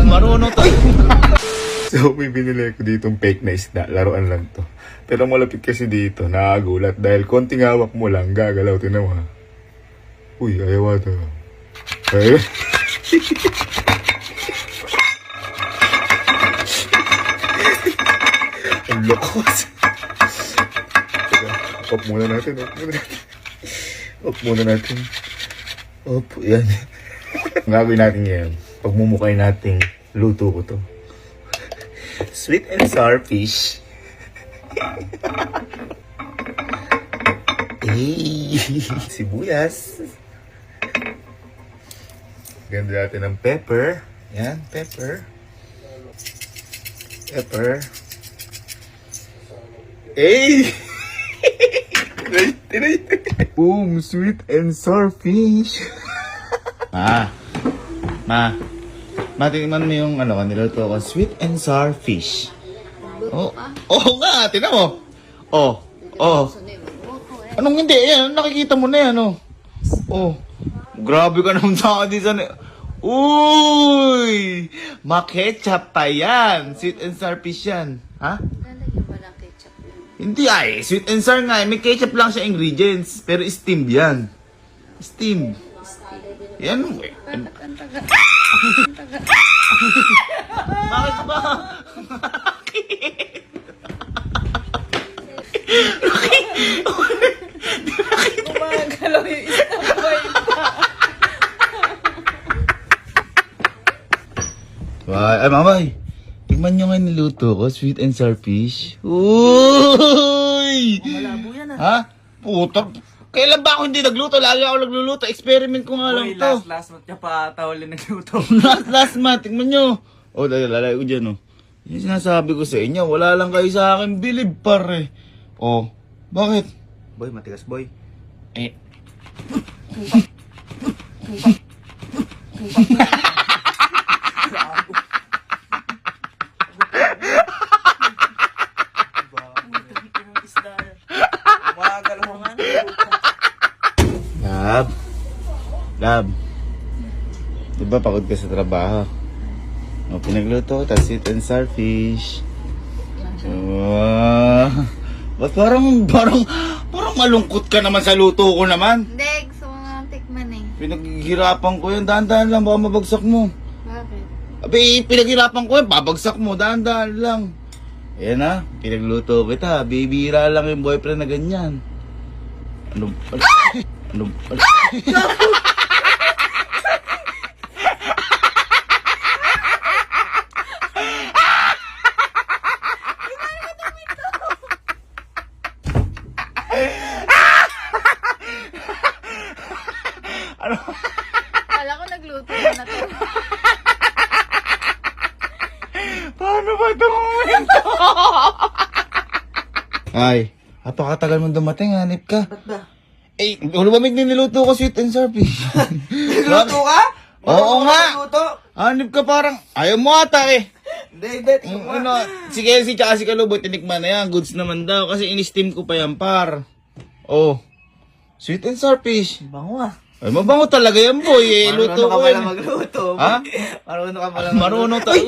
Marunong to. So, may binili ko ditong fake na isda. Laruan lang to. Pero malapit kasi dito. Nakagulat. Dahil konting hawak mo lang. Gagalaw. Tinan mo ha. Uy, ayaw ito. Ay. Ang lokos. Off muna natin. Off muna natin. Off. Yan. Ang gagawin natin ngayon. Pagmumukay natin. Luto ko to. Sweet and sour fish. Hey, sibuyas. Ganda natin ng pepper. Yan, pepper. Pepper. Hey! Boom, sweet and sour fish. Matingnan mo yung niluto ko. Sweet and sour fish. Oo nga, tinan mo. Anong hindi? Yan, nakikita mo na yan, grabe ka naman sa akin dito. Uy! Maketchup pa yan. Sweet and sour fish yan. Ha? Lalagyan ba ng ketchup yun? Hindi sweet and sour nga. May ketchup lang siya ingredients. Pero steamed yan. Steamed. Yan. Bakit ba? Gumagalaw yung isang boy pa. Ay, mamay. Tignan nyo nga niluto ko. Sweet and sour fish. Uy! Malabo yan Ha? Puta. Kailan ba ako hindi nagluto? Lagi ako nagluluto. Experiment ko nga lang to. Last month ka pa tawalin nagluto. last month. Tignan nyo. Lalay ko dyan, Yung sinasabi ko sa inyo, wala lang kayo sa akin bilib, pare. Bakit? Boy, matigas boy. Lab. Diba pagod ka sa trabaho? Pinagluto ko, tas sweet and sour fish. Ba't parang malungkot ka naman sa luto ko naman? Hindi, gusto ko nga tikman eh. Pinaghihirapan ko yun, dahan-dahan lang, baka mabagsak mo. Bakit? Abi, pinaghirapan ko yun, babagsak mo, dahan-dahan lang. Ayan na, pinagluto kita, bibira lang yung boyfriend na ganyan. Ano? Kala ko nagluto na to. Paano ba itong momento? Ay, napakatagal mong dumating, hanip ka. Ba't ba? Ulumamig na niluto ko sweet and sour fish. Nagluto ka? Oo nga. Nagluto? Hanip ka parang, ayaw mo ata Hindi. Si Kelsey tsaka si Kaluboy, tinikman na yan. Goods naman daw. Kasi in-steam ko pa yan, par. Sweet and sour fish. Bango ah. Ay, mabango talaga yan, boy. Luto ko yan. Magluto. Ha? Marunong ka pala Marunong tayo.